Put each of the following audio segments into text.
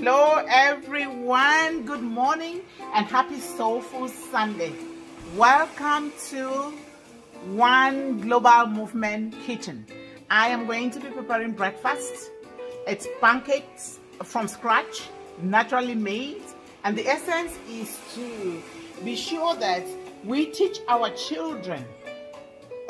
Hello everyone, good morning and happy Soulful Sunday. Welcome to One Global Movement Kitchen. I am going to be preparing breakfast. It's pancakes from scratch, naturally made, and the essence is to be sure that we teach our children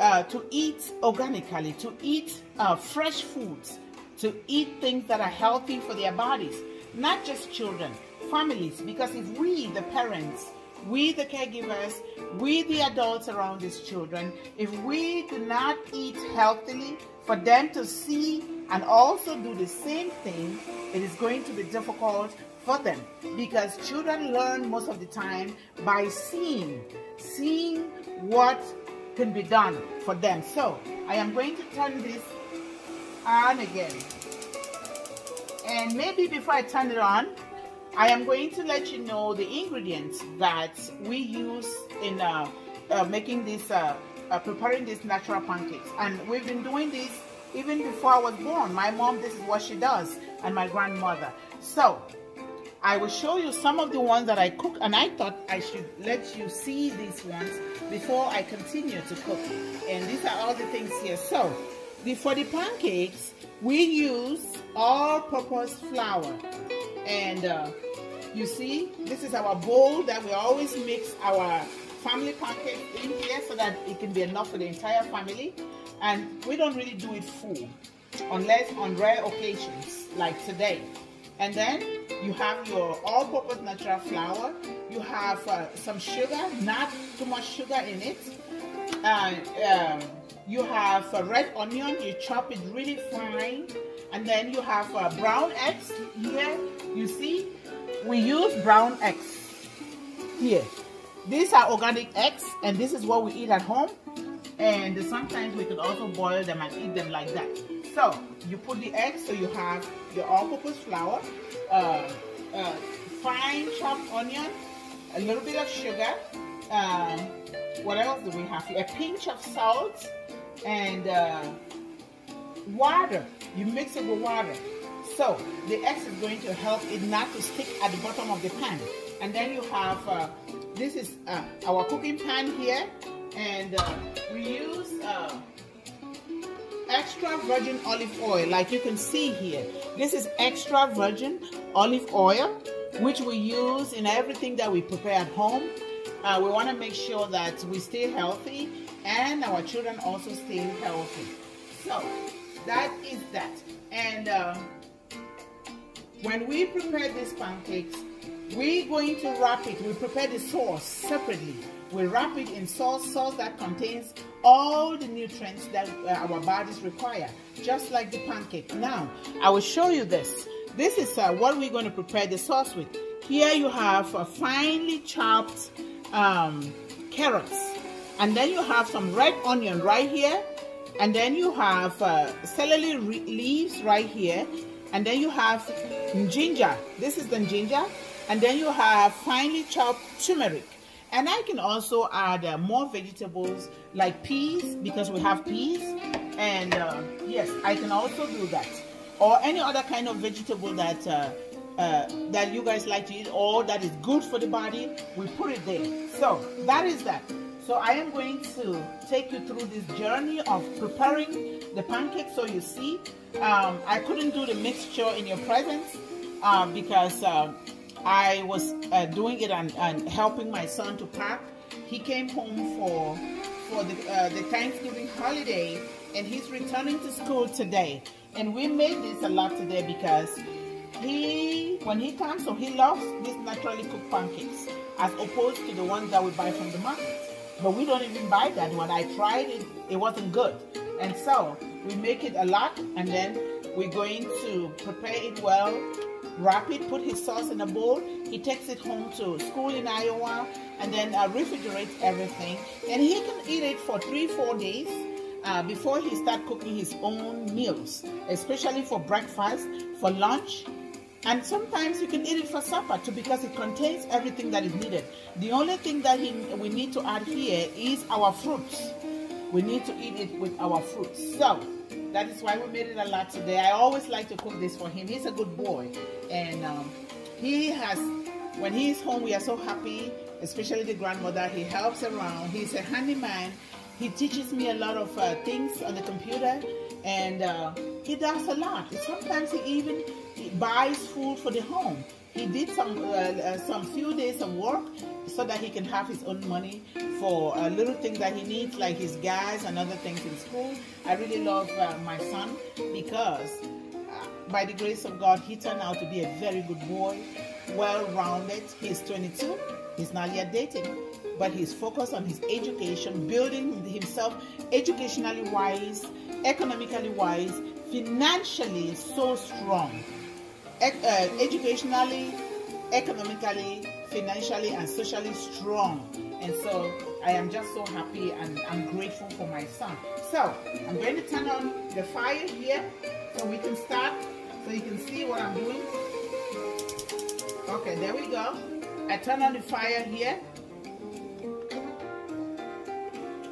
to eat organically, to eat fresh foods, to eat things that are healthy for their bodies. Not just children, families, because if we, the parents, we, the caregivers, we, the adults around these children, if we do not eat healthily, for them to see and also do the same thing, it is going to be difficult for them, because children learn most of the time by seeing what can be done for them. So I am going to turn this on again. And maybe before I turn it on, I am going to let you know the ingredients that we use in making this, preparing these natural pancakes. And we've been doing this even before I was born. My mom, this is what she does, and my grandmother. So I will show you some of the ones that I cook, and I thought I should let you see these ones before I continue to cook. And these are all the things here. So for the pancakes, we use all-purpose flour, and you see, this is our bowl that we always mix our family pancakes in here so that it can be enough for the entire family. And we don't really do it full unless on rare occasions like today. And then you have your all-purpose natural flour. You have some sugar, not too much sugar in it. You have red onion, you chop it really fine. And then you have brown eggs here. You see, we use brown eggs here. These are organic eggs, and this is what we eat at home. And sometimes we could also boil them and eat them like that. So you put the eggs, so you have your all-purpose flour, fine chopped onion, a little bit of sugar. What else do we have here? A pinch of salt and water. You mix it with water. So the eggs is going to help it not to stick at the bottom of the pan. And then you have, this is our cooking pan here. And we use extra virgin olive oil, like you can see here. This is extra virgin olive oil, which we use in everything that we prepare at home. We want to make sure that we stay healthy and our children also stay healthy. So that is that. And when we prepare these pancakes, we're going to wrap it. We prepare the sauce separately. We wrap it in sauce that contains all the nutrients that our bodies require, just like the pancake. Now, I will show you this. This is what we're going to prepare the sauce with. Here you have finely chopped carrots, and then you have some red onion right here, and then you have celery leaves right here, and then you have ginger. This is the ginger, and then you have finely chopped turmeric. And I can also add more vegetables like peas, because we have peas. And yes, I can also do that. Or any other kind of vegetable that that you guys like to eat, or that is good for the body, we put it there. So that is that. So I am going to take you through this journey of preparing the pancakes. So you see, I couldn't do the mixture in your presence because I was doing it and helping my son to pack. He came home for the Thanksgiving holiday, and he's returning to school today. And we made this a lot today because when he comes, so he loves these naturally cooked pancakes as opposed to the ones that we buy from the market. But we don't even buy that one. I tried it, it wasn't good. And so we make it a lot, and then we're going to prepare it well, wrap it, put his sauce in a bowl. He takes it home to school in Iowa, and then refrigerates everything. And he can eat it for 3-4 days before he starts cooking his own meals, especially for breakfast, for lunch. And sometimes you can eat it for supper too, because it contains everything that is needed. The only thing that we need to add here is our fruits. We need to eat it with our fruits. So that is why we made it a lot today. I always like to cook this for him. He's a good boy, and He has, when he is home, we are so happy, especially the grandmother. He helps around. He's a handyman. He teaches me a lot of things on the computer, and he does a lot. Sometimes he buys food for the home. He did some few days of work so that he can have his own money for little things that he needs, like his gas and other things in school. I really love my son because by the grace of God, he turned out to be a very good boy, well-rounded. He's 22. He's not yet dating, but he's focused on his education, building himself educationally wise, economically wise, financially so strong. Educationally, economically, financially, and socially strong. And so I am just so happy, and I'm grateful for my son. So I'm going to turn on the fire here so we can start, so you can see what I'm doing. Okay, there we go. I turn on the fire here.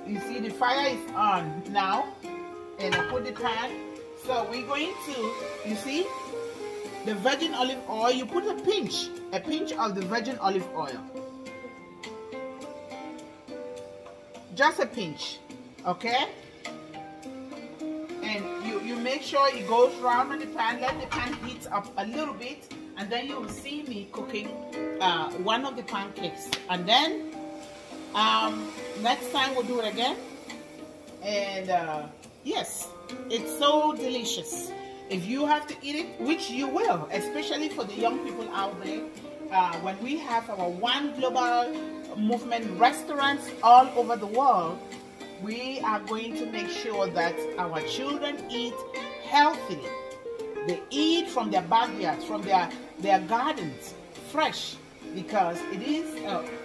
You see the fire is on now, and I put the pan. So we're going to, you see, the virgin olive oil. You put a pinch of the virgin olive oil. Just a pinch, okay? And you make sure it goes round on the pan. Let the pan heat up a little bit, and then you will see me cooking one of the pancakes. And then next time we'll do it again. And yes, it's so delicious. If you have to eat it, which you will, especially for the young people out there, when we have our One Global Movement restaurants all over the world, we are going to make sure that our children eat healthily. They eat from their backyards, from their gardens, fresh, because it is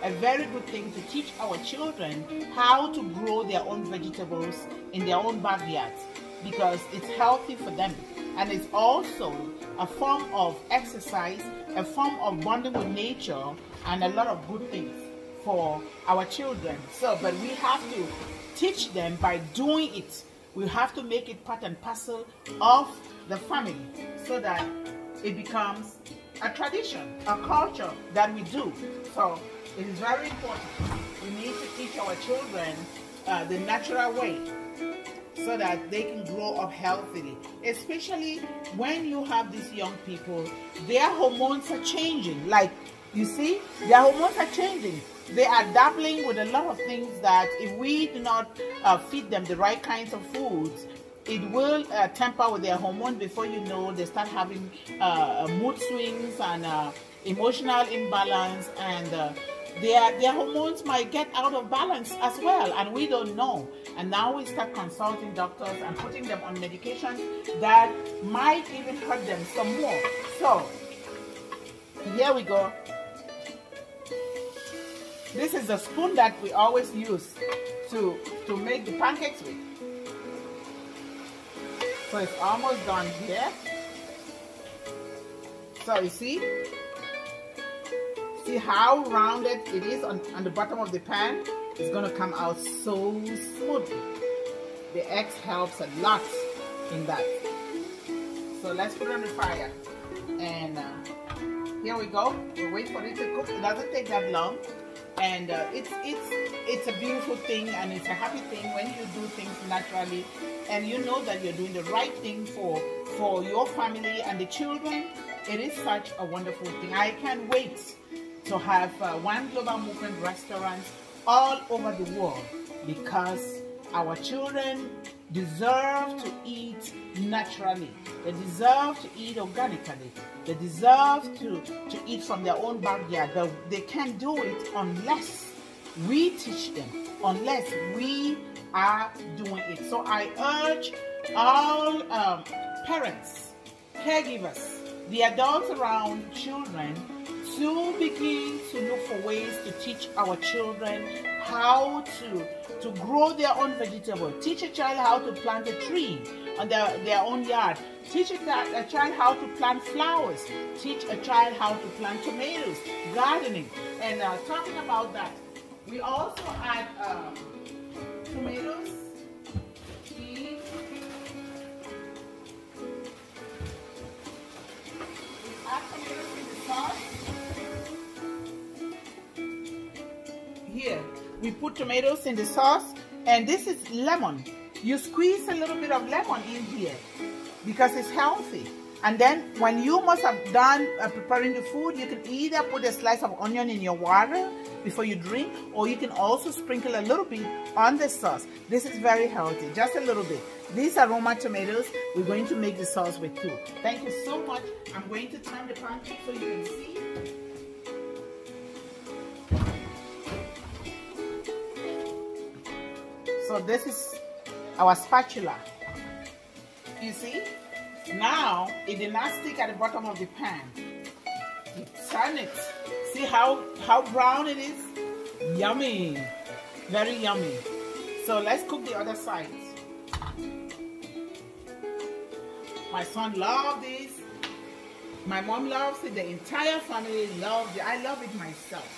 a very good thing to teach our children how to grow their own vegetables in their own backyards, because it's healthy for them. And it's also a form of exercise, a form of bonding with nature, and a lot of good things for our children. So, but we have to teach them by doing it. We have to make it part and parcel of the family so that it becomes a tradition, a culture that we do. So it is very important. We need to teach our children the natural way, so that they can grow up healthily. Especially when you have these young people, their hormones are changing. Like, you see, their hormones are changing. They are dabbling with a lot of things that if we do not feed them the right kinds of foods, it will tamper with their hormones. Before you know, they start having mood swings and emotional imbalance, and their hormones might get out of balance as well, and we don't know. And now we start consulting doctors and putting them on medications that might even hurt them some more. So here we go. This is the spoon that we always use to make the pancakes with. So it's almost done here. So you see how rounded it is on the bottom of the pan? It's going to come out so smoothly. The eggs helps a lot in that. So let's put it on the fire. And here we go. We'll wait for it to cook. It doesn't take that long. And it's a beautiful thing, and it's a happy thing when you do things naturally and you know that you're doing the right thing for your family and the children. It is such a wonderful thing. I can't wait to have One Global Movement restaurants all over the world, because our children deserve to eat naturally. They deserve to eat organically. They deserve to eat from their own backyard. But they can't do it unless we teach them, unless we are doing it. So I urge all parents, caregivers, the adults around children, to begin to look for ways to teach our children how to grow their own vegetable. Teach a child how to plant a tree on their own yard. Teach a child how to plant flowers. Teach a child how to plant tomatoes, gardening. And talking about that, we also add tomatoes. We add tomatoes in the sauce. here. We put tomatoes in the sauce, and this is lemon. You squeeze a little bit of lemon in here because it's healthy. And then when you must have done preparing the food, you can either put a slice of onion in your water before you drink, or you can also sprinkle a little bit on the sauce. This is very healthy, just a little bit. These are Roma tomatoes. We're going to make the sauce with too. Thank you so much. I'm going to turn the pancake so you can see. So this is our spatula. You see? Now, it did not stick at the bottom of the pan. You turn it. See how brown it is? Yummy. Very yummy. So let's cook the other side. My son loves this. My mom loves it. The entire family loves it. I love it myself.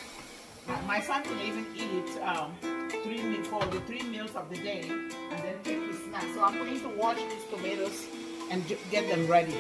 My son can even eat it for the 3 meals of the day and then take his snack. So I'm going to wash these tomatoes and get them ready.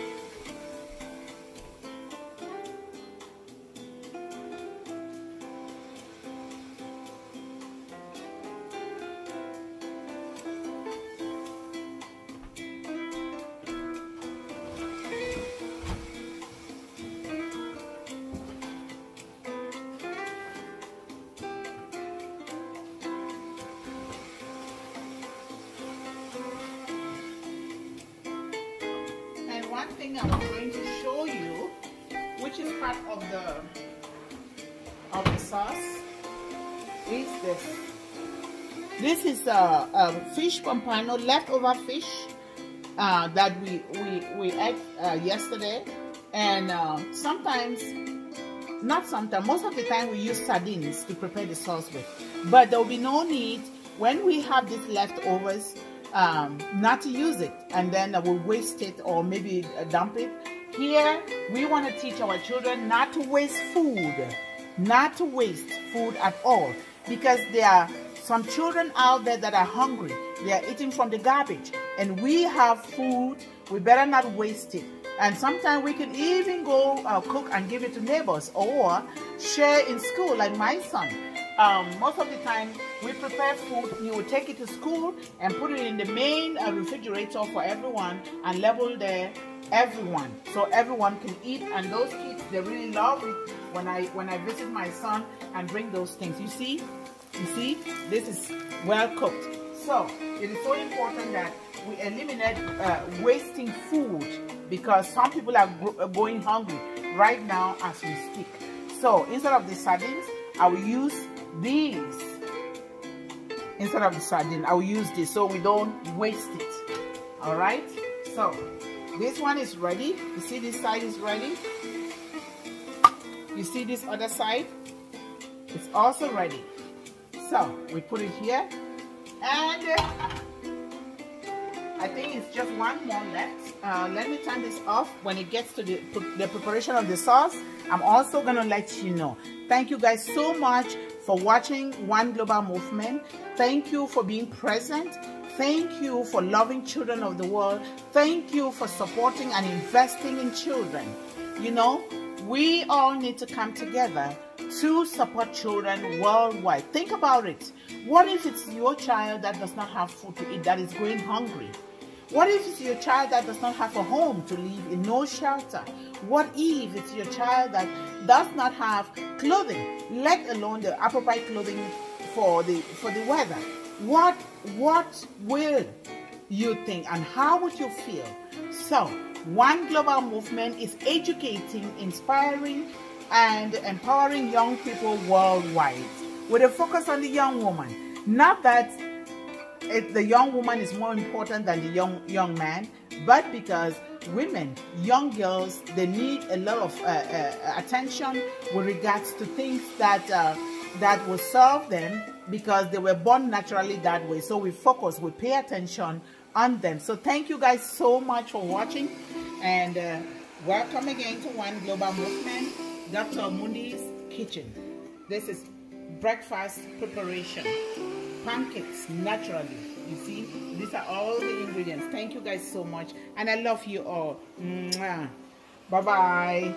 One thing I'm going to show you, which is part of the sauce, is this. This is fish pompano, leftover fish that we ate yesterday, and most of the time we use sardines to prepare the sauce with. But there will be no need when we have these leftovers not to use it, and then we'll waste it or maybe dump it. Here we want to teach our children not to waste food, not to waste food at all, because there are some children out there that are hungry. They are eating from the garbage, and we have food. We better not waste it. And sometimes we can even go cook and give it to neighbors or share in school, like my son. Most of the time we prepare food, he will take it to school and put it in the main refrigerator for everyone and level there everyone, so everyone can eat. And those kids, they really love it when I visit my son and bring those things. You see this is well cooked. So it is so important that we eliminate wasting food, because some people are going hungry right now as we speak. So instead of the sardines, I will use these. Instead of the sardine, I will use this so we don't waste it. All right, so this one is ready. You see this side is ready. You see this other side, it's also ready. So we put it here, and I think it's just one more left. Let me turn this off. When it gets to the preparation of the sauce, I'm also gonna let you know. Thank you guys so much for watching One Global Movement. Thank you for being present. Thank you for loving children of the world. Thank you for supporting and investing in children. You know, we all need to come together to support children worldwide. Think about it. What if it's your child that does not have food to eat, that is going hungry? What if it's your child that does not have a home to live in, no shelter? What if it's your child that does not have clothing, let alone the appropriate clothing for the weather? What will you think, and how would you feel? So, One Global Movement is educating, inspiring, and empowering young people worldwide with a focus on the young woman. Not that the young woman is more important than the young man, but because women, young girls, they need a lot of attention with regards to things that will serve them, because they were born naturally that way. So we focus, we pay attention on them. So thank you guys so much for watching, and welcome again to One Global Movement, Dr. Mundi's Kitchen. This is breakfast preparation. Pancakes naturally. You see, these are all the ingredients. Thank you guys so much, and I love you all. Bye bye.